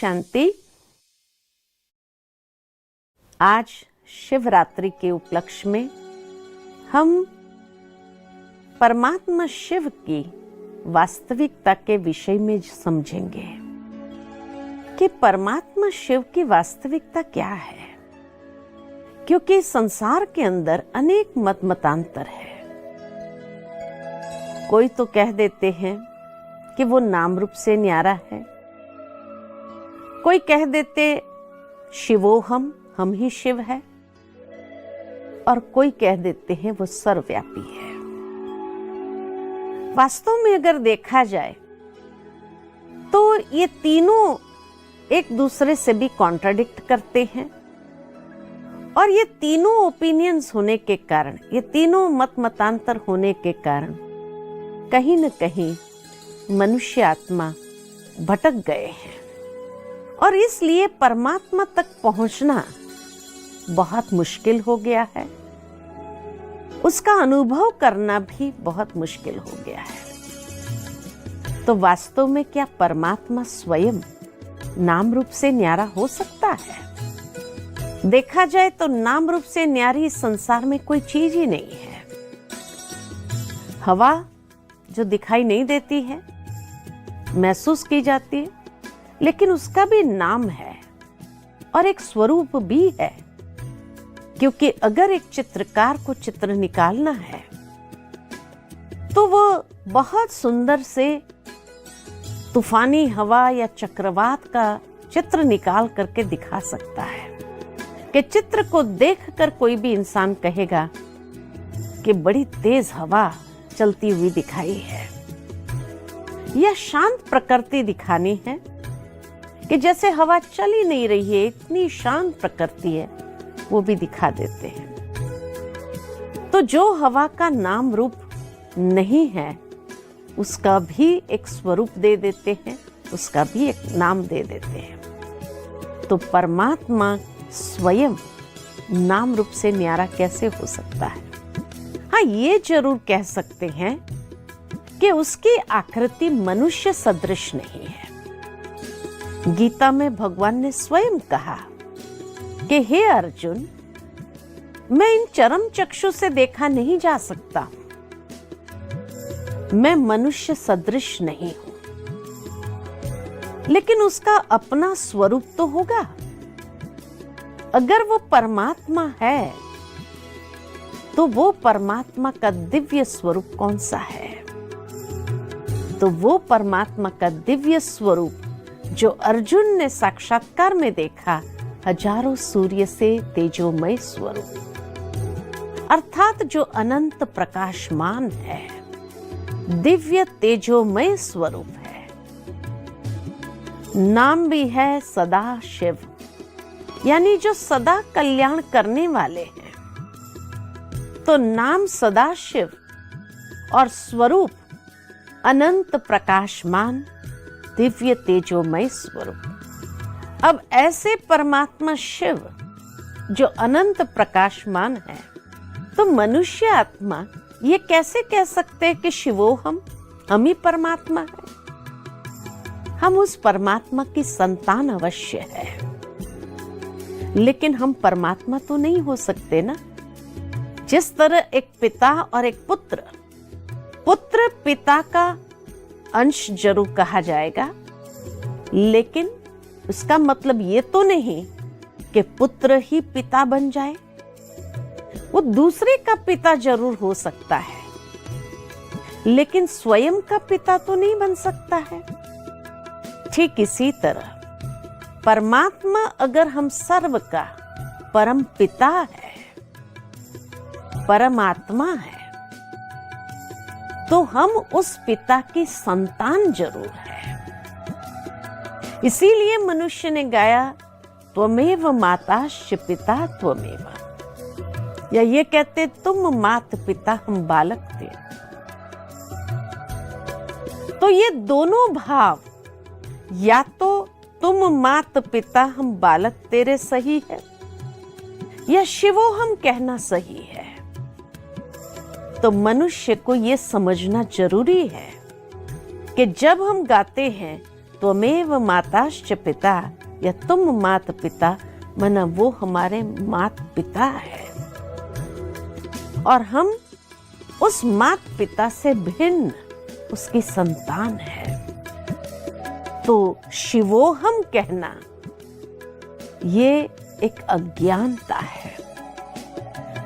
शांति। आज शिवरात्रि के उपलक्ष्य में हम परमात्मा शिव की वास्तविकता के विषय में समझेंगे कि परमात्मा शिव की वास्तविकता क्या है, क्योंकि संसार के अंदर अनेक मतांतर है। कोई तो कह देते हैं कि वो नाम रूप से न्यारा है, कोई कह देते शिवोहम, हम ही शिव है, और कोई कह देते हैं वो सर्वव्यापी है। वास्तव में अगर देखा जाए तो ये तीनों एक दूसरे से भी कॉन्ट्राडिक्ट करते हैं, और ये तीनों ओपिनियंस होने के कारण, ये तीनों मतांतर होने के कारण कहीं न कहीं मनुष्य आत्मा भटक गए हैं, और इसलिए परमात्मा तक पहुंचना बहुत मुश्किल हो गया है। उसका अनुभव करना भी बहुत मुश्किल हो गया है। तो वास्तव में क्या परमात्मा स्वयं नाम रूप से न्यारा हो सकता है? देखा जाए तो नाम रूप से न्यारी इस संसार में कोई चीज ही नहीं है। हवा जो दिखाई नहीं देती है, महसूस की जाती है, लेकिन उसका भी नाम है और एक स्वरूप भी है। क्योंकि अगर एक चित्रकार को चित्र निकालना है तो वो बहुत सुंदर से तूफानी हवा या चक्रवात का चित्र निकाल करके दिखा सकता है कि चित्र को देखकर कोई भी इंसान कहेगा कि बड़ी तेज हवा चलती हुई दिखाई है, या शांत प्रकृति दिखानी है कि जैसे हवा चल ही नहीं रही है, इतनी शांत प्रकृति है, वो भी दिखा देते हैं। तो जो हवा का नाम रूप नहीं है उसका भी एक स्वरूप दे देते हैं, उसका भी एक नाम दे देते हैं। तो परमात्मा स्वयं नाम रूप से न्यारा कैसे हो सकता है? हाँ, ये जरूर कह सकते हैं कि उसकी आकृति मनुष्य सदृश नहीं है। गीता में भगवान ने स्वयं कहा कि हे अर्जुन, मैं इन चरम चक्षु से देखा नहीं जा सकता, मैं मनुष्य सदृश नहीं हूं, लेकिन उसका अपना स्वरूप तो होगा। अगर वो परमात्मा है तो वो परमात्मा का दिव्य स्वरूप कौन सा है? तो वो परमात्मा का दिव्य स्वरूप जो अर्जुन ने साक्षात्कार में देखा, हजारों सूर्य से तेजोमय स्वरूप, अर्थात जो अनंत प्रकाशमान है, दिव्य तेजोमय स्वरूप है। नाम भी है सदा शिव, यानी जो सदा कल्याण करने वाले हैं। तो नाम सदा शिव और स्वरूप अनंत प्रकाशमान दिव्य तेजोमय स्वरूप। अब ऐसे परमात्मा शिव जो अनंत प्रकाशमान है, तो मनुष्य आत्मा ये कैसे कह सकते हैं कि शिवोहम, हम ही परमात्मा है? हम उस परमात्मा की संतान अवश्य है, लेकिन हम परमात्मा तो नहीं हो सकते ना। जिस तरह एक पिता और एक पुत्र, पुत्र पिता का अंश जरूर कहा जाएगा, लेकिन उसका मतलब ये तो नहीं कि पुत्र ही पिता बन जाए। वो दूसरे का पिता जरूर हो सकता है, लेकिन स्वयं का पिता तो नहीं बन सकता है। ठीक इसी तरह परमात्मा अगर हम सर्व का परम पिता है, परमात्मा है, तो हम उस पिता की संतान जरूर है। इसीलिए मनुष्य ने गाया त्वमेव माताश्च पिता त्वमेव, या ये कहते तुम मात पिता हम बालक थे। तो ये दोनों भाव, या तो तुम मात पिता हम बालक तेरे सही है, या शिवो हम कहना सही है। तो मनुष्य को ये समझना जरूरी है कि जब हम गाते हैं त्वमेव माताश्च पिता, या तुम मात पिता, माना वो हमारे मात पिता है और हम उस मात पिता से भिन्न उसकी संतान है। तो शिवोहम कहना ये एक अज्ञानता है।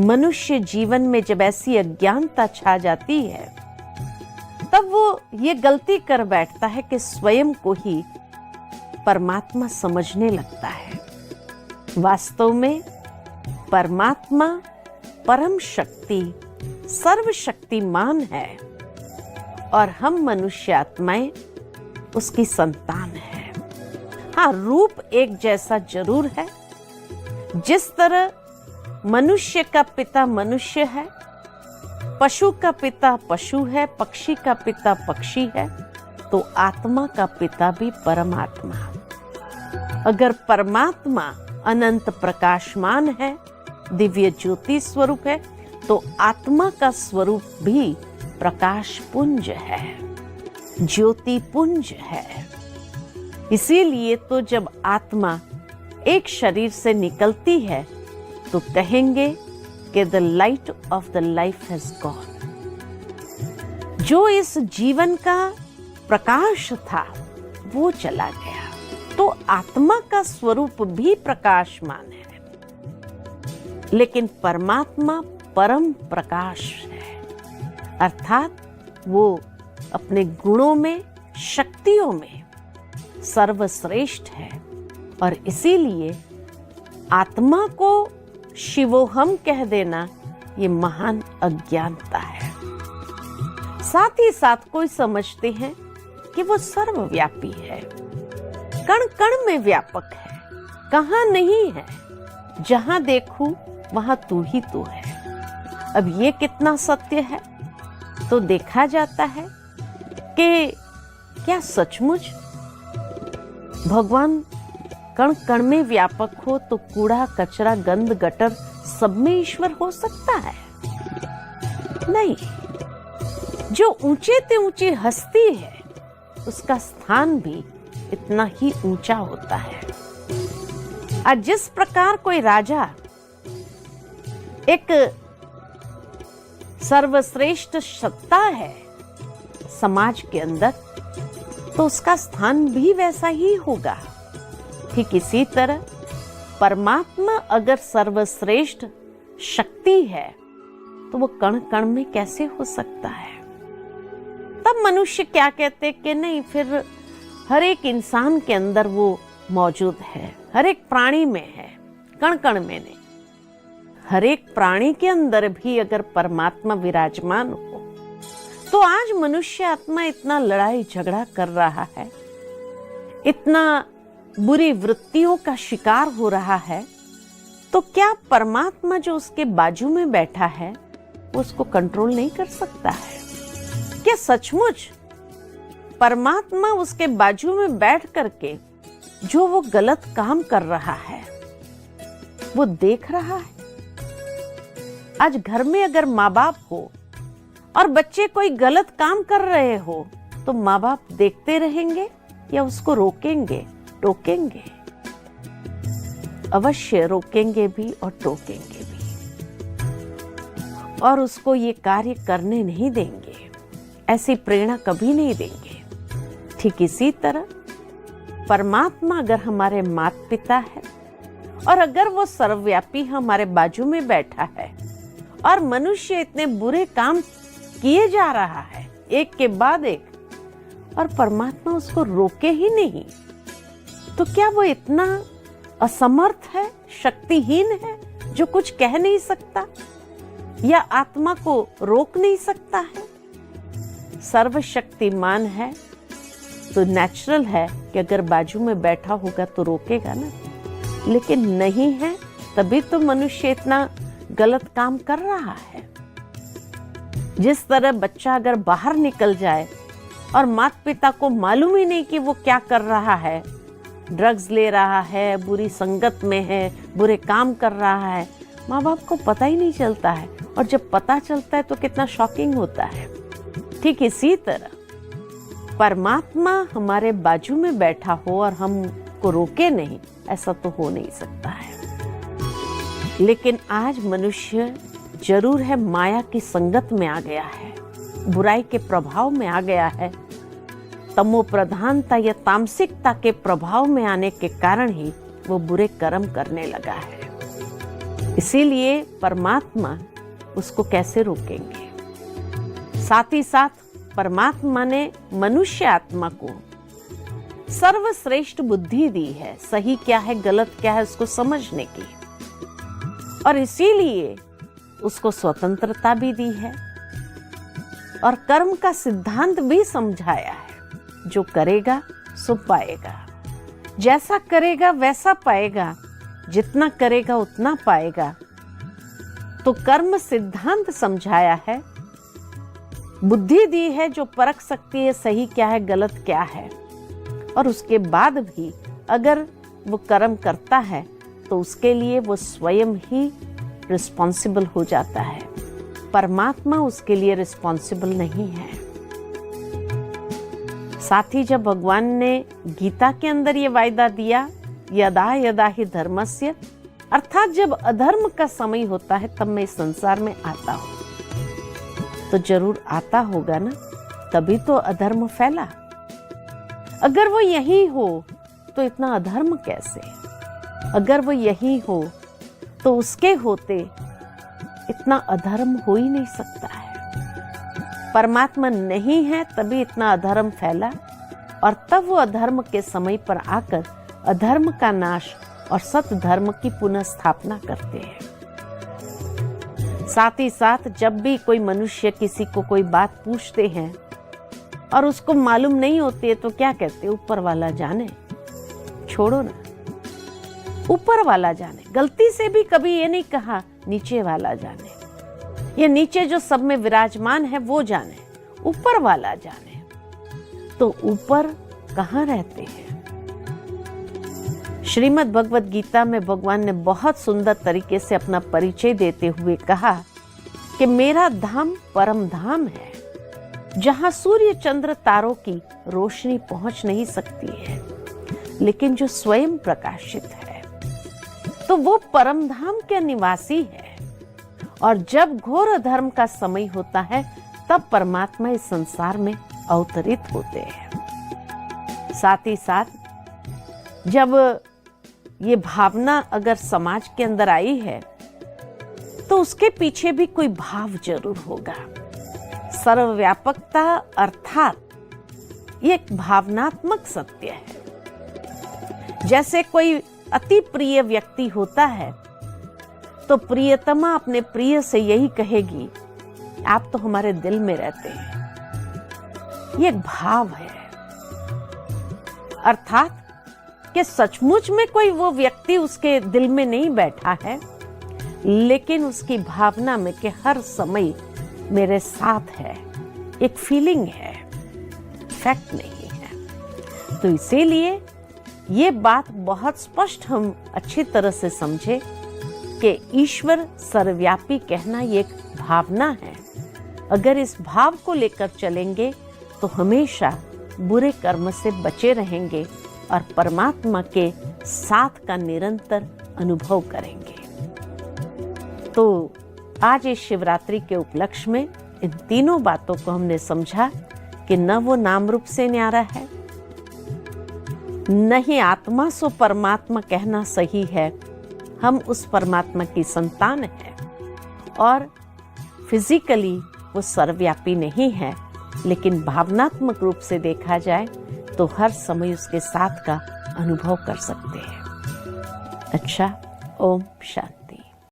मनुष्य जीवन में जब ऐसी अज्ञानता छा जाती है तब वो ये गलती कर बैठता है कि स्वयं को ही परमात्मा समझने लगता है। वास्तव में परमात्मा परम शक्ति सर्वशक्तिमान है और हम मनुष्य आत्माएं उसकी संतान है। हाँ, रूप एक जैसा जरूर है। जिस तरह मनुष्य का पिता मनुष्य है, पशु का पिता पशु है, पक्षी का पिता पक्षी है, तो आत्मा का पिता भी परमात्मा। अगर परमात्मा अनंत प्रकाशमान है, दिव्य ज्योति स्वरूप है, तो आत्मा का स्वरूप भी प्रकाश पुंज है, ज्योति पुंज है। इसीलिए तो जब आत्मा एक शरीर से निकलती है तो कहेंगे कि the light of the life has gone. जो इस जीवन का प्रकाश था वो चला गया। तो आत्मा का स्वरूप भी प्रकाशमान है, लेकिन परमात्मा परम प्रकाश है, अर्थात वो अपने गुणों में शक्तियों में सर्वश्रेष्ठ है। और इसीलिए आत्मा को शिवोहम कह देना ये महान अज्ञानता है। साथ ही साथ कोई समझते हैं कि वो सर्वव्यापी है, कण कण में व्यापक है, कहां नहीं है, जहां देखूं वहां तू ही तू है। अब ये कितना सत्य है? तो देखा जाता है कि क्या सचमुच भगवान कण कण में व्यापक हो तो कूड़ा कचरा गंद गटर सब में ईश्वर हो सकता है? नहीं। जो ऊंचे से ऊंची हस्ती है उसका स्थान भी इतना ही ऊंचा होता है। आज जिस प्रकार कोई राजा एक सर्वश्रेष्ठ सत्ता है समाज के अंदर, तो उसका स्थान भी वैसा ही होगा। ठीक इसी तरह परमात्मा अगर सर्वश्रेष्ठ शक्ति है तो वो कण कण में कैसे हो सकता है? तब मनुष्य क्या कहते कि नहीं, फिर हर एक इंसान के अंदर वो मौजूद है, हर एक प्राणी में है, कण कण में नहीं। हर एक प्राणी के अंदर भी अगर परमात्मा विराजमान हो तो आज मनुष्य आत्मा इतना लड़ाई झगड़ा कर रहा है, इतना बुरी वृत्तियों का शिकार हो रहा है, तो क्या परमात्मा जो उसके बाजू में बैठा है वो उसको कंट्रोल नहीं कर सकता है? क्या सचमुच परमात्मा उसके बाजू में बैठ करके जो वो गलत काम कर रहा है वो देख रहा है? आज घर में अगर माँ बाप हो और बच्चे कोई गलत काम कर रहे हो तो माँ बाप देखते रहेंगे या उसको रोकेंगे टोकेंगे? अवश्य रोकेंगे भी और टोकेंगे भी, और उसको ये कार्य करने नहीं देंगे, ऐसी प्रेरणा कभी नहीं देंगे। ठीक इसी तरह परमात्मा अगर हमारे माता पिता है और अगर वो सर्वव्यापी हमारे बाजू में बैठा है और मनुष्य इतने बुरे काम किए जा रहा है एक के बाद एक, और परमात्मा उसको रोके ही नहीं, तो क्या वो इतना असमर्थ है, शक्तिहीन है, जो कुछ कह नहीं सकता या आत्मा को रोक नहीं सकता है? सर्वशक्तिमान है तो नेचुरल है कि अगर बाजू में बैठा होगा तो रोकेगा ना, लेकिन नहीं है तभी तो मनुष्य इतना गलत काम कर रहा है। जिस तरह बच्चा अगर बाहर निकल जाए और माता पिता को मालूम ही नहीं कि वो क्या कर रहा है, ड्रग्स ले रहा है, बुरी संगत में है, बुरे काम कर रहा है, माँ बाप को पता ही नहीं चलता है, और जब पता चलता है तो कितना शॉकिंग होता है। ठीक इसी तरह परमात्मा हमारे बाजू में बैठा हो और हमको रोके नहीं, ऐसा तो हो नहीं सकता है। लेकिन आज मनुष्य जरूर है माया की संगत में आ गया है, बुराई के प्रभाव में आ गया है। तमो प्रधानता या तामसिकता के प्रभाव में आने के कारण ही वो बुरे कर्म करने लगा है। इसीलिए परमात्मा उसको कैसे रोकेंगे। साथ ही साथ परमात्मा ने मनुष्य आत्मा को सर्वश्रेष्ठ बुद्धि दी है, सही क्या है गलत क्या है उसको समझने की, और इसीलिए उसको स्वतंत्रता भी दी है और कर्म का सिद्धांत भी समझाया है। जो करेगा सो पाएगा, जैसा करेगा वैसा पाएगा, जितना करेगा उतना पाएगा। तो कर्म सिद्धांत समझाया है, बुद्धि दी है जो परख सकती है सही क्या है गलत क्या है, और उसके बाद भी अगर वो कर्म करता है तो उसके लिए वो स्वयं ही रिस्पॉन्सिबल हो जाता है। परमात्मा उसके लिए रिस्पॉन्सिबल नहीं है। साथ ही जब भगवान ने गीता के अंदर ये वायदा दिया, यदा यदा ही धर्मस्य, अर्थात जब अधर्म का समय होता है तब मैं इस संसार में आता हूं, तो जरूर आता होगा ना, तभी तो अधर्म फैला। अगर वो यही हो तो इतना अधर्म कैसे? अगर वो यही हो तो उसके होते इतना अधर्म हो ही नहीं सकता है। परमात्मा नहीं है तभी इतना अधर्म फैला, और तब वो अधर्म के समय पर आकर अधर्म का नाश और सत्य धर्म की पुनः स्थापना करते हैं। साथ ही साथ जब भी कोई मनुष्य किसी को कोई बात पूछते हैं और उसको मालूम नहीं होती है तो क्या कहते हैं, ऊपर वाला जाने, छोड़ो ना, ऊपर वाला जाने। गलती से भी कभी ये नहीं कहा नीचे वाला जाने, ये नीचे जो सब में विराजमान है वो जाने, ऊपर वाला जाने। तो ऊपर कहाँ रहते हैं? श्रीमद् भगवत गीता में भगवान ने बहुत सुंदर तरीके से अपना परिचय देते हुए कहा कि मेरा धाम परम धाम है, जहां सूर्य चंद्र तारों की रोशनी पहुंच नहीं सकती है, लेकिन जो स्वयं प्रकाशित है, तो वो परम धाम के निवासी है। और जब घोर अधर्म का समय होता है तब परमात्मा इस संसार में अवतरित होते हैं। साथ ही साथ जब ये भावना अगर समाज के अंदर आई है तो उसके पीछे भी कोई भाव जरूर होगा। सर्वव्यापकता अर्थात ये एक भावनात्मक सत्य है। जैसे कोई अति प्रिय व्यक्ति होता है तो प्रियतमा अपने प्रिय से यही कहेगी, आप तो हमारे दिल में रहते हैं। ये एक भाव है, अर्थात कि सचमुच में कोई वो व्यक्ति उसके दिल में नहीं बैठा है, लेकिन उसकी भावना में कि हर समय मेरे साथ है, एक फीलिंग है, फैक्ट नहीं है। तो इसीलिए ये बात बहुत स्पष्ट हम अच्छी तरह से समझे कि ईश्वर सर्वव्यापी कहना ये एक भावना है। अगर इस भाव को लेकर चलेंगे तो हमेशा बुरे कर्म से बचे रहेंगे और परमात्मा के साथ का निरंतर अनुभव करेंगे। तो आज इस शिवरात्रि के उपलक्ष्य में इन तीनों बातों को हमने समझा कि न वो नाम रूप से न्यारा है, न ही आत्मा सो परमात्मा कहना सही है। हम उस परमात्मा की संतान हैं और फिजिकली वो सर्वव्यापी नहीं है, लेकिन भावनात्मक रूप से देखा जाए तो हर समय उसके साथ का अनुभव कर सकते हैं। अच्छा, ओम शांति।